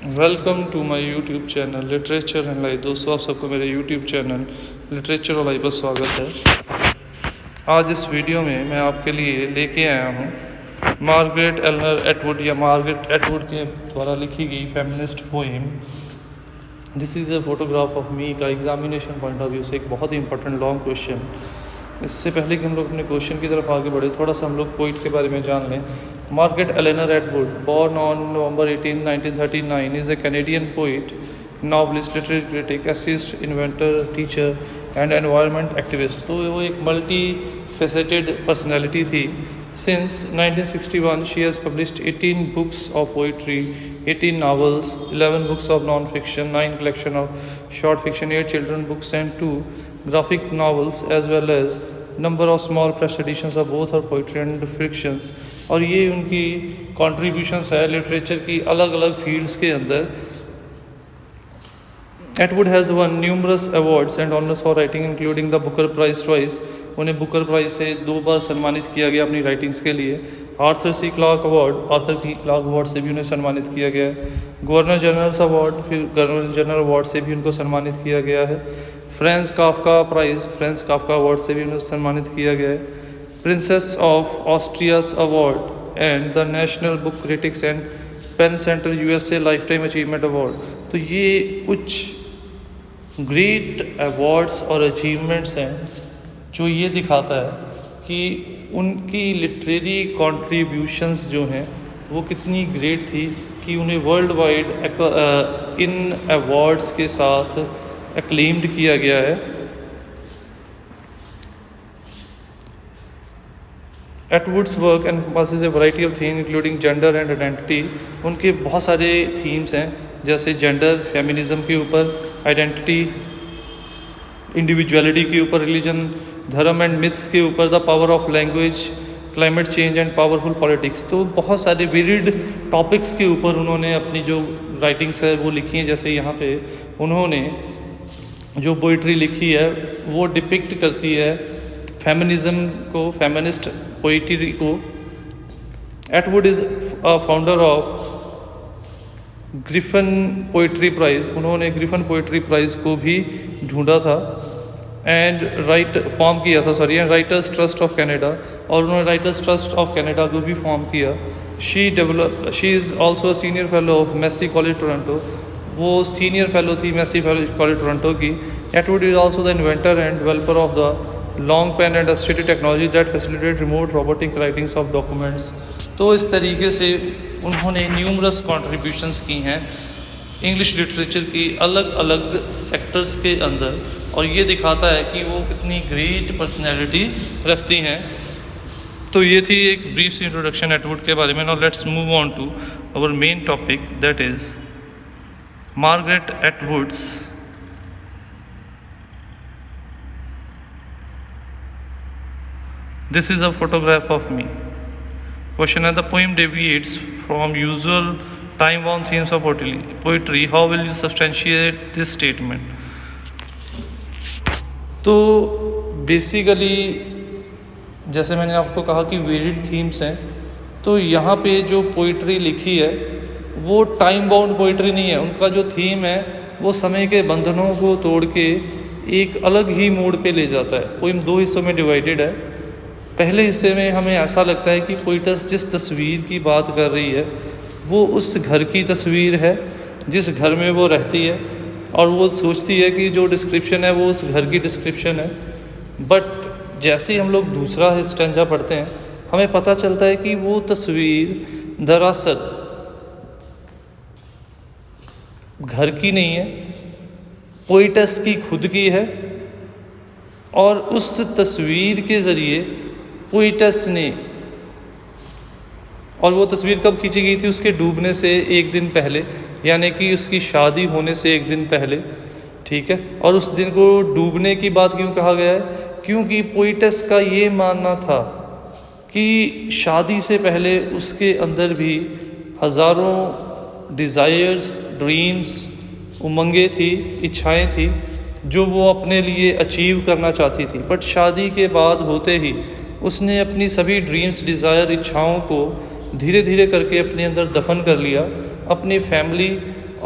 Welcome to my YouTube channel literature and life. दोस्तों, आप सबको मेरे यूट्यूब चैनल लिटरेचर और लाइफ पर स्वागत है। आज इस वीडियो में मैं आपके लिए लेके आया हूँ मार्गरेट एलनर एटवुड या मार्गरेट एटवुड के द्वारा लिखी गई feminist poem this is a photograph of मी का एग्जामिनेशन पॉइंट ऑफ व्यू से एक बहुत ही इंपॉर्टेंट लॉन्ग क्वेश्चन। इससे पहले कि हम लोग अपने क्वेश्चन की तरफ आगे बढ़े, थोड़ा सा हम लोग पोइट के बारे में जान लें। Margaret Eleanor Atwood, born on November 18, 1939, is a Canadian poet, novelist, literary critic, essayist, inventor, teacher and environment activist। तो वो एक मल्टी फेसेटेड पर्सनैलिटी थी। Since 1961, she has published 18 books of poetry, 18 novels, 11 books of non-fiction, 9 collection of short fiction, 8 children books and 2 graphic novels, as well as number of small press editions of both her poetry and fictions। और ये उनकी contributions है literature की अलग अलग fields के अंदर। Atwood has won numerous awards and honors for writing, including the Booker Prize twice। उन्हें बुकर प्राइज से 2 बार सम्मानित किया गया अपनी राइटिंग्स के लिए। Arthur C Clarke award, Arthur C Clarke award से भी उन्हें सम्मानित किया गया है। गवर्नर जनरल्स अवार्ड, फिर गवर्नर जनरल अवार्ड से भी उनको सम्मानित किया गया है। Franz Kafka prize, Franz Kafka award से भी उन्हें सम्मानित किया गया है। Princess of Asturias award and the national book critics and PEN center USA lifetime achievement award. तो ये कुछ ग्रेट अवार्ड्स और अचीवमेंट्स हैं जो ये दिखाता है कि उनकी लिटरेरी कॉन्ट्रीब्यूशंस जो हैं वो कितनी ग्रेट थी कि उन्हें वर्ल्ड वाइड इन अवार्ड्स के साथ एक्लेम्ड किया गया है। Atwood's work encompasses a variety of theme including gender and identity. उनके बहुत सारे थीम्स हैं, जैसे जेंडर, फेमिनिज्म के ऊपर, आइडेंटिटी, इंडिविजुअलिटी के ऊपर, रिलीजन, धर्म एंड मिथ्स के ऊपर, the power of language, climate change and powerful politics. तो बहुत सारे वेरिड टॉपिक्स के ऊपर उन्होंने अपनी जो राइटिंग्स है वो लिखी हैं। जैसे यहाँ पे उन्होंने जो पोइट्री लिखी है वो डिपिक्ट करती है फेमिनिज्म को, फेमिनिस्ट पोइट्री को। Atwood is a founder of Griffin poetry prize. उन्होंने ग्रिफन पोइट्री प्राइज़ को भी ढूंढा था एंड फॉर्म किया था and writers trust of Canada, और उन्होंने राइटर्स ट्रस्ट ऑफ कनाडा को भी फॉर्म किया। She is also senior fellow of Massey college Toronto. वो सीनियर फेलो थी मैसी कॉलेज टोरंटो की। Atwood is also the inventor and developer of the long pen and associated technology that facilitate remote robotic writings of documents. तो इस तरीके से उन्होंने numerous contributions की हैं इंग्लिश लिटरेचर की अलग अलग सेक्टर्स के अंदर, और ये दिखाता है कि वो कितनी ग्रेट पर्सनैलिटी रखती हैं। तो ये थी एक ब्रीफ सी इंट्रोडक्शन एटवुड के बारे में। Now let's move on to our main topic, that is Margaret Atwood's this is a photograph of me. Question है, the poem deviates from usual time-bound themes of poetry. How will you substantiate this statement? तो basically जैसे मैंने आपको कहा कि varied themes हैं, तो यहाँ पे जो पोइट्री लिखी है वो टाइम बाउंड पोइट्री नहीं है। उनका जो थीम है वो समय के बंधनों को तोड़ के एक अलग ही मोड पे ले जाता है। पोइम 2 हिस्सों में डिवाइडेड है। पहले हिस्से में हमें ऐसा लगता है कि पोइटस जिस तस्वीर की बात कर रही है वो उस घर की तस्वीर है जिस घर में वो रहती है, और वो सोचती है कि जो डिस्क्रिप्शन है वो उस घर की डिस्क्रिप्शन है। बट जैसे ही हम लोग दूसरा स्टेंजा पढ़ते हैं हमें पता चलता है कि वो तस्वीर दरअसल घर की नहीं है, पोइटस की खुद की है। और उस तस्वीर के ज़रिए पोइटस ने, और वो तस्वीर कब खींची गई थी? उसके डूबने से एक दिन पहले, यानी कि उसकी शादी होने से एक दिन पहले, ठीक है। और उस दिन को डूबने की बात क्यों कहा गया है? क्योंकि पोइटस का ये मानना था कि शादी से पहले उसके अंदर भी हज़ारों डिज़ायर्स, ड्रीम्स, उमंगें थी, इच्छाएं थी जो वो अपने लिए अचीव करना चाहती थी। बट शादी के बाद होते ही उसने अपनी सभी ड्रीम्स, डिज़ायर, इच्छाओं को धीरे धीरे करके अपने अंदर दफन कर लिया। अपनी फैमिली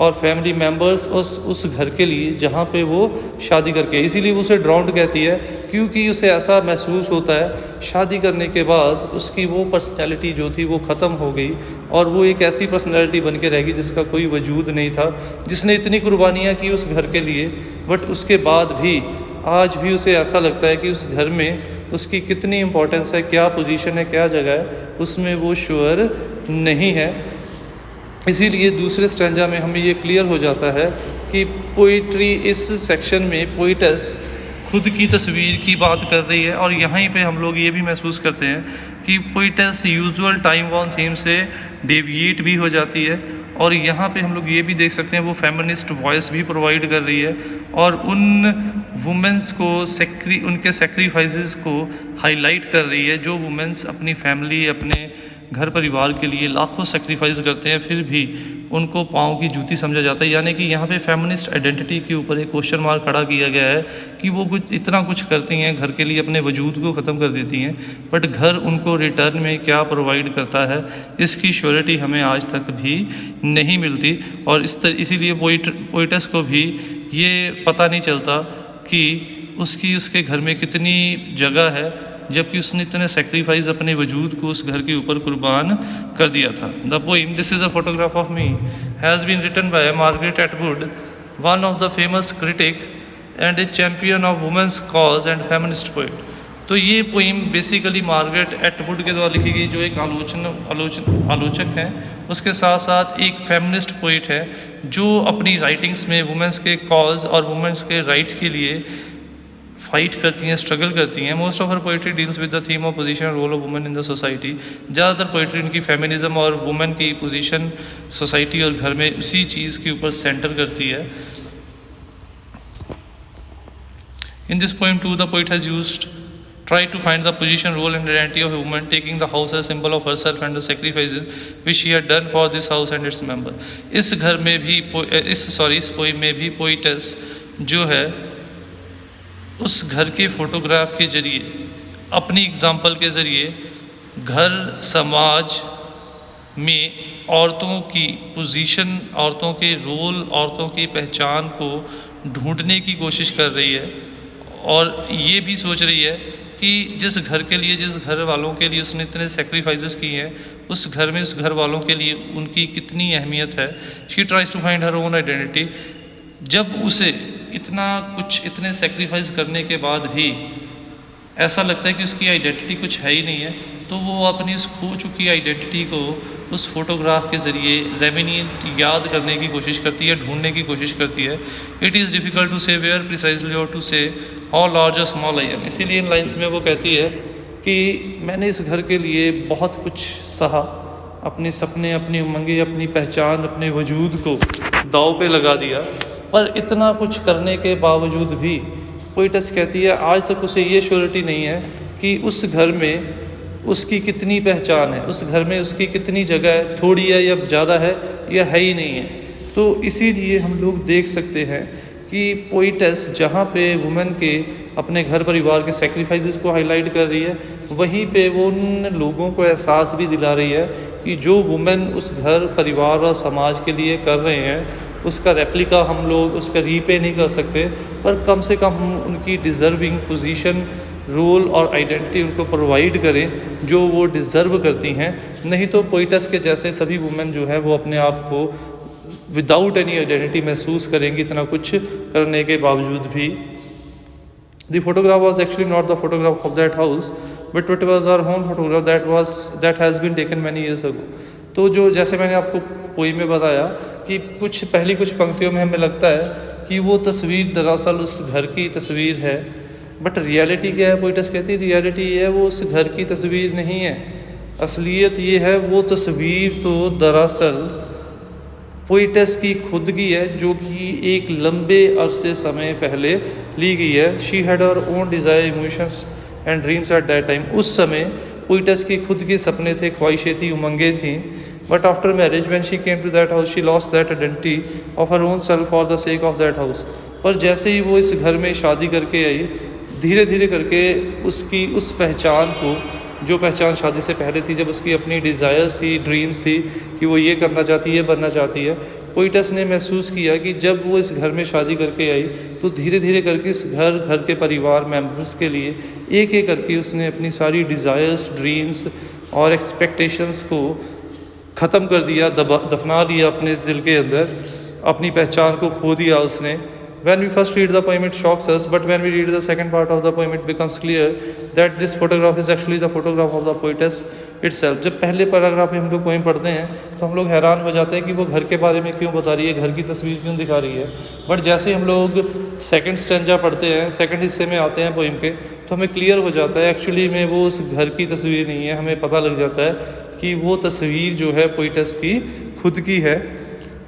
और फैमिली मेम्बर्स उस घर के लिए जहाँ पे वो शादी करके, इसीलिए वो उसे ड्राउंड कहती है, क्योंकि उसे ऐसा महसूस होता है शादी करने के बाद उसकी वो पर्सनैलिटी जो थी वो ख़त्म हो गई और वो एक ऐसी पर्सनैलिटी बन के रहेगी जिसका कोई वजूद नहीं था, जिसने इतनी कुर्बानियाँ की उस घर के लिए, बट उसके बाद भी आज भी उसे ऐसा लगता है कि उस घर में उसकी कितनी इम्पोर्टेंस है, क्या पोजीशन है, क्या जगह है, उसमें वो श्योर नहीं है। इसीलिए दूसरे स्टैंजा में हमें ये क्लियर हो जाता है कि पोइट्री इस सेक्शन में पोइटस खुद की तस्वीर की बात कर रही है, और यहीं पे हम लोग ये भी महसूस करते हैं कि poet's usual time bound theme से डेविएट भी हो जाती है, और यहाँ पे हम लोग ये भी देख सकते हैं वो फेमिनिस्ट वॉइस भी प्रोवाइड कर रही है और उन वुमेंस को उनके सेक्रीफाइसेस को हाईलाइट कर रही है, जो वुमेंस अपनी फैमिली, अपने घर परिवार के लिए लाखों सेक्रीफाइस करते हैं, फिर भी उनको पाँव की जूती समझा जाता है। यानी कि यहाँ पे फेमिनिस्ट आइडेंटिटी के ऊपर एक क्वेश्चन मार्क खड़ा किया गया है कि वो इतना कुछ करती हैं घर के लिए, अपने वजूद को ख़त्म कर देती हैं, बट घर उनको रिटर्न में क्या प्रोवाइड करता है इसकी श्योरिटी हमें आज तक भी नहीं मिलती। और इसीलिए पोइटस को भी ये पता नहीं चलता कि उसके घर में कितनी जगह है, जबकि उसने इतने सेक्रीफाइस अपने वजूद को उस घर के ऊपर कुर्बान कर दिया था। The poem this is a photograph of me has been written by Margaret Atwood, one of the famous critic and a champion of women's cause and feminist poet. तो ये पोइम बेसिकली मार्गरेट एटवुड के द्वारा लिखी गई, जो एक आलोचक हैं, उसके साथ साथ एक फेमिनिस्ट पोइट है जो अपनी राइटिंग्स में वुमेंस के कॉज और वुमेंस के राइट के लिए फाइट करती हैं, स्ट्रगल करती हैं। Most of her poetry deals with the theme of position and role of women in the society. ज़्यादातर पोइट्री इनकी फेमिनिज्म और वुमेन की पोजीशन सोसाइटी और घर में उसी चीज़ के ऊपर सेंटर करती है। In this poem to the poet has used try to find the position, role and identity of a woman, taking the house as symbol of herself and the sacrifices which she had done for this house and its member। इस घर में भी इस poem में भी poet's जो है उस घर के फोटोग्राफ के जरिए, अपनी एग्जाम्पल के ज़रिए घर समाज में औरतों की पोजीशन, औरतों के रोल, औरतों की पहचान को ढूंढने की कोशिश कर रही है, और ये भी सोच रही है कि जिस घर के लिए, जिस घर वालों के लिए उसने इतने सेक्रीफाइसेस किए हैं, उस घर में, उस घर वालों के लिए उनकी कितनी अहमियत है। She tries to find her own identity. जब उसे इतना कुछ, इतने सेक्रीफाइस करने के बाद भी ऐसा लगता है कि उसकी आइडेंटिटी कुछ है ही नहीं है, तो वो अपनी उस खो चुकी आइडेंटिटी को उस फोटोग्राफ के ज़रिए रेमिनिएट, याद करने की कोशिश करती है, ढूंढने की कोशिश करती है। इट इज़ डिफ़िकल्ट टू से वेयर प्रिसाइजली और टू से हाउ लार्ज और स्मॉल आई एम। इसीलिए इन लाइन्स में वो कहती है कि मैंने इस घर के लिए बहुत कुछ सहा, अपने सपने, अपनी उमंगें, अपनी पहचान, अपने वजूद को दांव पे लगा दिया, पर इतना कुछ करने के बावजूद भी पोइटस कहती है आज तक उसे ये श्योरिटी नहीं है कि उस घर में उसकी कितनी पहचान है, उस घर में उसकी कितनी जगह है, थोड़ी है या ज़्यादा है या है ही नहीं है। तो इसीलिए हम लोग देख सकते हैं कि पोइटस जहाँ पे वुमेन के अपने घर परिवार के सेक्रीफाइसेस को हाईलाइट कर रही है, वहीं पे वो उन लोगों को एहसास भी दिला रही है कि जो वुमेन उस घर परिवार और समाज के लिए कर रहे हैं, उसका रेप्लिका हम लोग उसका रीपे नहीं कर सकते, पर कम से कम हम उनकी डिज़र्विंग पोजीशन, रोल और आइडेंटिटी उनको प्रोवाइड करें जो वो डिज़र्व करती हैं। नहीं तो पोइटस के जैसे सभी वुमेन जो है वो अपने आप को विदाउट एनी आइडेंटिटी महसूस करेंगी, इतना कुछ करने के बावजूद भी। The photograph was actually not the photograph of that house but it was our home photograph that has been taken many years ago. तो जो जैसे मैंने आपको पोइम में बताया कि कुछ पहली कुछ पंक्तियों में हमें लगता है कि वो तस्वीर दरअसल उस घर की तस्वीर है, बट रियलिटी क्या है? पोइटस कहती है रियलिटी ये है वो उस घर की तस्वीर नहीं है, असलियत ये है वो तस्वीर तो दरअसल पोइटस की खुद की है, जो कि एक लंबे अरसे समय पहले ली गई है। She had her own desire, emotions and dreams at that time. उस समय पोइटस की खुद के सपने थे, ख्वाहिशें थी, उमंगें थी। But after marriage when she came to that house she lost that identity of her own self for the sake of that house. पर जैसे ही वो इस घर में शादी करके आई, धीरे धीरे करके उसकी उस पहचान को जो पहचान शादी से पहले थी, जब उसकी अपनी डिज़ायर्स थी, ड्रीम्स थी कि वो ये करना चाहती है, बनना चाहती है, पोइटस ने महसूस किया कि जब वो इस घर में शादी करके आई तो धीरे धीरे करके इस घर के परिवार मेम्बर्स के लिए एक एक करके उसने अपनी सारी डिज़ायर्स, ड्रीम्स और एक्सपेक्टेशंस को ख़त्म कर दिया, दफना दिया अपने दिल के अंदर, अपनी पहचान को खो दिया उसने। When we first read the poem, it shocks us, but when we read the second part of the poem, it becomes clear that this photograph is actually the photograph of the poetess itself. जब पहले paragraph में हम लोग poem पढ़ते हैं तो हम लोग हैरान हो जाते हैं कि वो घर के बारे में क्यों बता रही है, घर की तस्वीर क्यों दिखा रही है। बट जैसे हम लोग सेकंड स्टेंजा पढ़ते हैं, सेकंड हिस्से में आते हैं पोएम के, तो हमें क्लियर हो जाता है एक्चुअली में वो उस घर की तस्वीर नहीं है। हमें पता लग जाता है कि वो तस्वीर जो है पोइटस की खुद की है।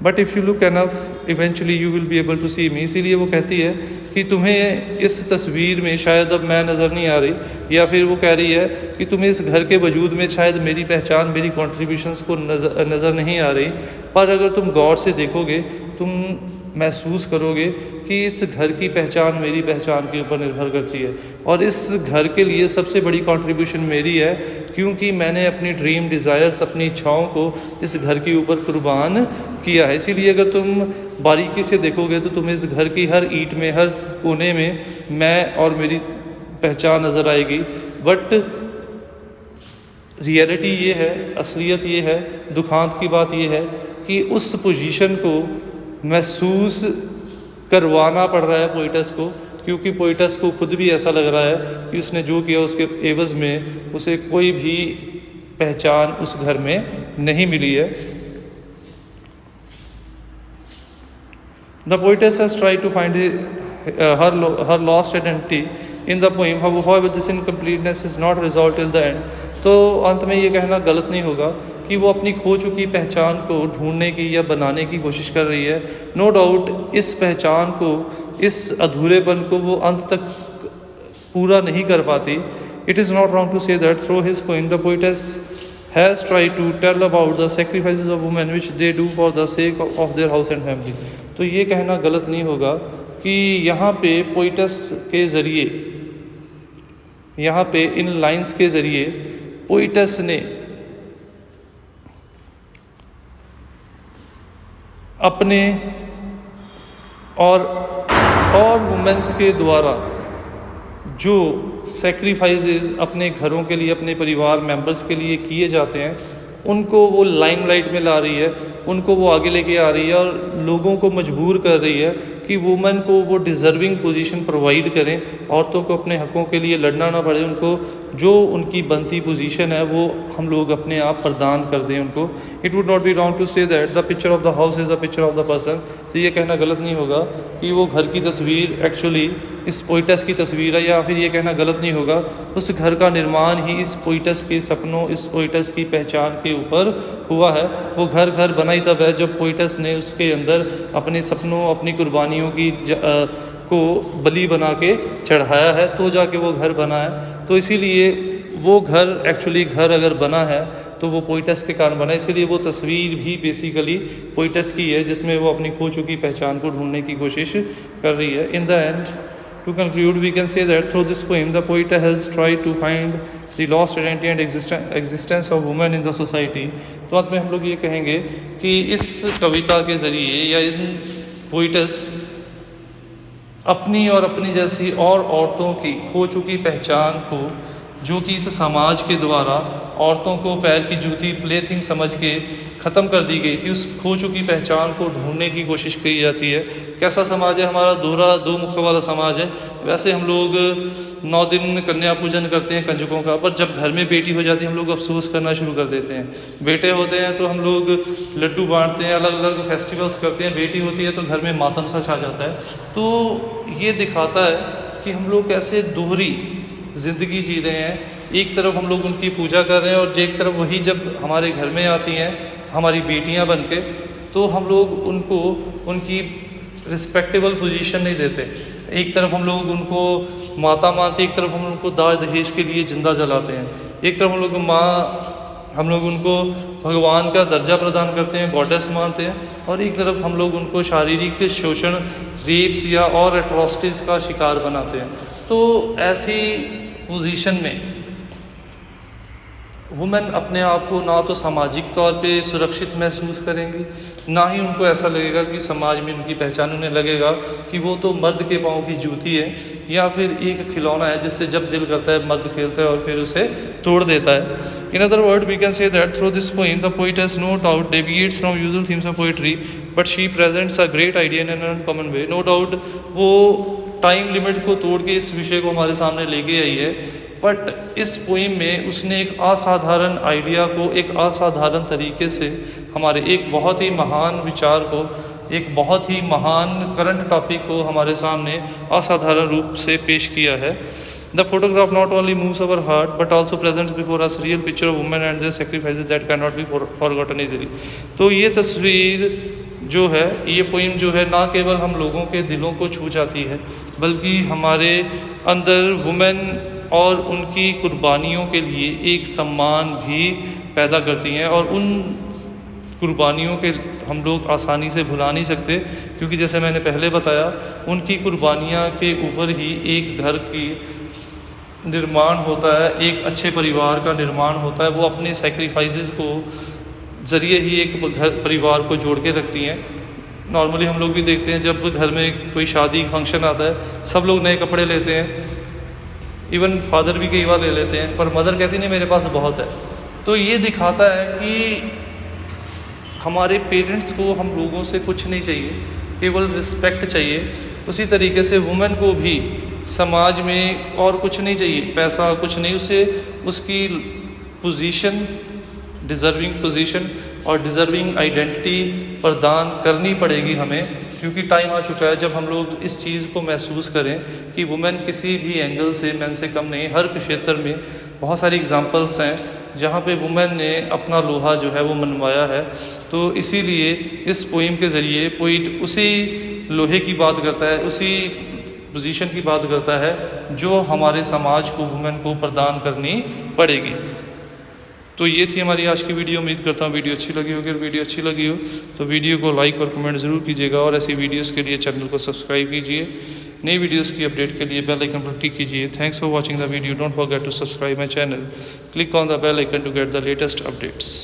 But if you look enough eventually you will be able to see me. इसीलिए वो कहती है कि तुम्हें इस तस्वीर में शायद अब मैं नज़र नहीं आ रही, या फिर वो कह रही है कि तुम्हें इस घर के वजूद में शायद मेरी पहचान, मेरी कॉन्ट्रीब्यूशंस को नज़र नहीं आ रही, पर अगर तुम गौर से देखोगे तुम महसूस करोगे कि इस घर की पहचान मेरी पहचान के ऊपर निर्भर करती है, और इस घर के लिए सबसे बड़ी कंट्रीब्यूशन मेरी है, क्योंकि मैंने अपनी ड्रीम, डिज़ायर्स, अपनी इच्छाओं को इस घर के ऊपर कुर्बान किया है। इसीलिए अगर तुम बारीकी से देखोगे तो तुम्हें इस घर की हर ईंट में, हर कोने में मैं और मेरी पहचान नज़र आएगी। बट रियलिटी ये है, असलियत ये है, दुखांत की बात ये है कि उस पोजीशन को महसूस करवाना पड़ रहा है पोइटस को, क्योंकि पोइटस को खुद भी ऐसा लग रहा है कि उसने जो किया उसके एवज़ में उसे कोई भी पहचान उस घर में नहीं मिली है। The poetess has tried to find her lost identity in the poem, however this incompleteness is not resolved till the end। तो अंत में ये कहना गलत नहीं होगा कि वो अपनी खो चुकी पहचान को ढूंढने की या बनाने की कोशिश कर रही है। नो डाउट इस पहचान को, इस अधूरेपन को वो अंत तक पूरा नहीं कर पाती। It is not wrong to say that through his poem the poetess has tried to tell about the sacrifices of women which they do for the sake of their house and family. तो ये कहना गलत नहीं होगा कि यहाँ पे poet's के ज़रिए, यहाँ पे इन लाइंस के ज़रिए पोइटस ने अपने और वुमेन्स के द्वारा जो सेक्रीफाइसेस अपने घरों के लिए, अपने परिवार मेंबर्स के लिए किए जाते हैं, उनको वो लाइमलाइट में ला रही है, उनको वो आगे लेके आ रही है और लोगों को मजबूर कर रही है कि वुमेन को वो डिज़र्विंग पोजीशन प्रोवाइड करें, औरतों को अपने हक़ों के लिए लड़ना ना पड़े, उनको जो उनकी बनती पोजीशन है वो हम लोग अपने आप प्रदान कर दें उनको। It would not be wrong to say that the picture of the house is the picture of the person. तो ये कहना गलत नहीं होगा कि वो घर की तस्वीर एक्चुअली इस पोइटस की तस्वीर है, या फिर ये कहना गलत नहीं होगा उस घर का निर्माण ही इस पोइटस के सपनों, इस पोइटस की पहचान के ऊपर हुआ है। वो घर बना ही तब है जब पोइटस ने उसके अंदर अपने सपनों, अपनी कुर्बानियों की को बलि बना के चढ़ाया है, तो जाके वो घर बना है। तो इसीलिए वो घर एक्चुअली घर अगर बना है तो वो पोइटस के कारण बना है। इसीलिए वो तस्वीर भी बेसिकली पोइटस की है, जिसमें वो अपनी खो चुकी पहचान को ढूंढने की कोशिश कर रही है। In the end, to conclude, we can say that through this poem the poet has tried to find the lost identity and existence of women in the society. तो अंत में हम लोग ये कहेंगे कि इस कविता के ज़रिए या इन पोइटस अपनी और अपनी जैसी और औरतों की खो चुकी पहचान को, जो कि इस समाज के द्वारा औरतों को पैर की जूती, प्लेथिंग समझ के ख़त्म कर दी गई थी, उस खो चुकी पहचान को ढूंढने की कोशिश की जाती है। कैसा समाज है हमारा? दो मुख वाला समाज है। वैसे हम लोग 9 दिन कन्या पूजन करते हैं कंजकों का, पर जब घर में बेटी हो जाती है हम लोग अफसोस करना शुरू कर देते हैं। बेटे होते हैं तो हम लोग लड्डू बांटते हैं, अलग अलग फेस्टिवल्स करते हैं। बेटी होती है तो घर में मातम सा छा जाता है। तो ये दिखाता है कि हम लोग कैसे दोहरी ज़िंदगी जी रहे हैं। एक तरफ हम लोग उनकी पूजा कर रहे हैं और एक तरफ वही जब हमारे घर में आती हैं हमारी बेटियां बन के, तो हम लोग उनको उनकी रिस्पेक्टेबल पोजीशन नहीं देते। एक तरफ हम लोग उनको माता मानते, एक तरफ हम उनको दाज दहेज के लिए जिंदा जलाते हैं। एक तरफ हम लोग उनको भगवान का दर्जा प्रदान करते हैं, गॉडेस मानते हैं, और एक तरफ हम लोग उनको शारीरिक शोषण, रेप्स या और एट्रोसिटीज़ का शिकार बनाते हैं। तो ऐसी पोजीशन में वुमेन अपने आप को ना तो सामाजिक तौर पे सुरक्षित महसूस करेंगी, ना ही उनको ऐसा लगेगा कि समाज में उनकी पहचान, उन्हें लगेगा कि वो तो मर्द के पाँव की जूती है या फिर एक खिलौना है जिससे जब दिल करता है मर्द खेलता है और फिर उसे तोड़ देता है। In other word we can say that through this poem the poet has no doubt deviates from usual themes of poetry but she presents a great idea in an uncommon way. No doubt वो time limit को तोड़ के इस विषय को हमारे सामने लेके आई है, बट इस पोइम में उसने एक असाधारण आइडिया को एक असाधारण तरीके से हमारे एक बहुत ही महान विचार को, एक बहुत ही महान करंट टॉपिक को हमारे सामने असाधारण रूप से पेश किया है। The photograph not only moves our heart but also presents before us real picture of women and their sacrifices that can not be forgotten easily. तो ये तस्वीर जो है, ये पोइम जो है, ना केवल हम लोगों के दिलों को छू जाती है बल्कि हमारे अंदर वुमेन और उनकी कुर्बानियों के लिए एक सम्मान भी पैदा करती हैं, और उन कुर्बानियों के हम लोग आसानी से भुला नहीं सकते, क्योंकि जैसे मैंने पहले बताया उनकी कुर्बानियाँ के ऊपर ही एक घर की निर्माण होता है, एक अच्छे परिवार का निर्माण होता है। वो अपने सेक्रीफाइसेस को ज़रिए ही एक घर परिवार को जोड़ के रखती हैं। नॉर्मली हम लोग भी देखते हैं जब घर में कोई शादी फंक्शन आता है सब लोग नए कपड़े लेते हैं, इवन फादर भी कई बार ले लेते हैं, पर मदर कहती नहीं मेरे पास बहुत है। तो ये दिखाता है कि हमारे पेरेंट्स को हम लोगों से कुछ नहीं चाहिए, केवल रिस्पेक्ट चाहिए। उसी तरीके से वुमेन को भी समाज में और कुछ नहीं चाहिए, पैसा कुछ नहीं, उसे उसकी पोजीशन, डिज़र्विंग पोजीशन और डिज़र्विंग आइडेंटिटी प्रदान करनी पड़ेगी हमें, क्योंकि टाइम आ चुका है जब हम लोग इस चीज़ को महसूस करें कि वुमेन किसी भी एंगल से मैन से कम नहीं। हर क्षेत्र में बहुत सारी एग्जांपल्स हैं जहाँ पे वुमेन ने अपना लोहा जो है वो मनवाया है। तो इसीलिए इस पोइम के ज़रिए पोइट उसी लोहे की बात करता है, उसी पोजीशन की बात करता है जो हमारे समाज को, वुमेन को प्रदान करनी पड़ेगी। तो ये थी हमारी आज की वीडियो। उम्मीद करता हूँ वीडियो अच्छी लगी होगी। अगर वीडियो अच्छी लगी हो तो वीडियो को लाइक और कमेंट ज़रूर कीजिएगा, और ऐसी वीडियोस के लिए चैनल को सब्सक्राइब कीजिए। नई वीडियोस की अपडेट के लिए बेल आइकन पर क्लिक कीजिए। Thanks for watching the video. Don't forget to subscribe my channel. Click on the bell icon to get the latest updates.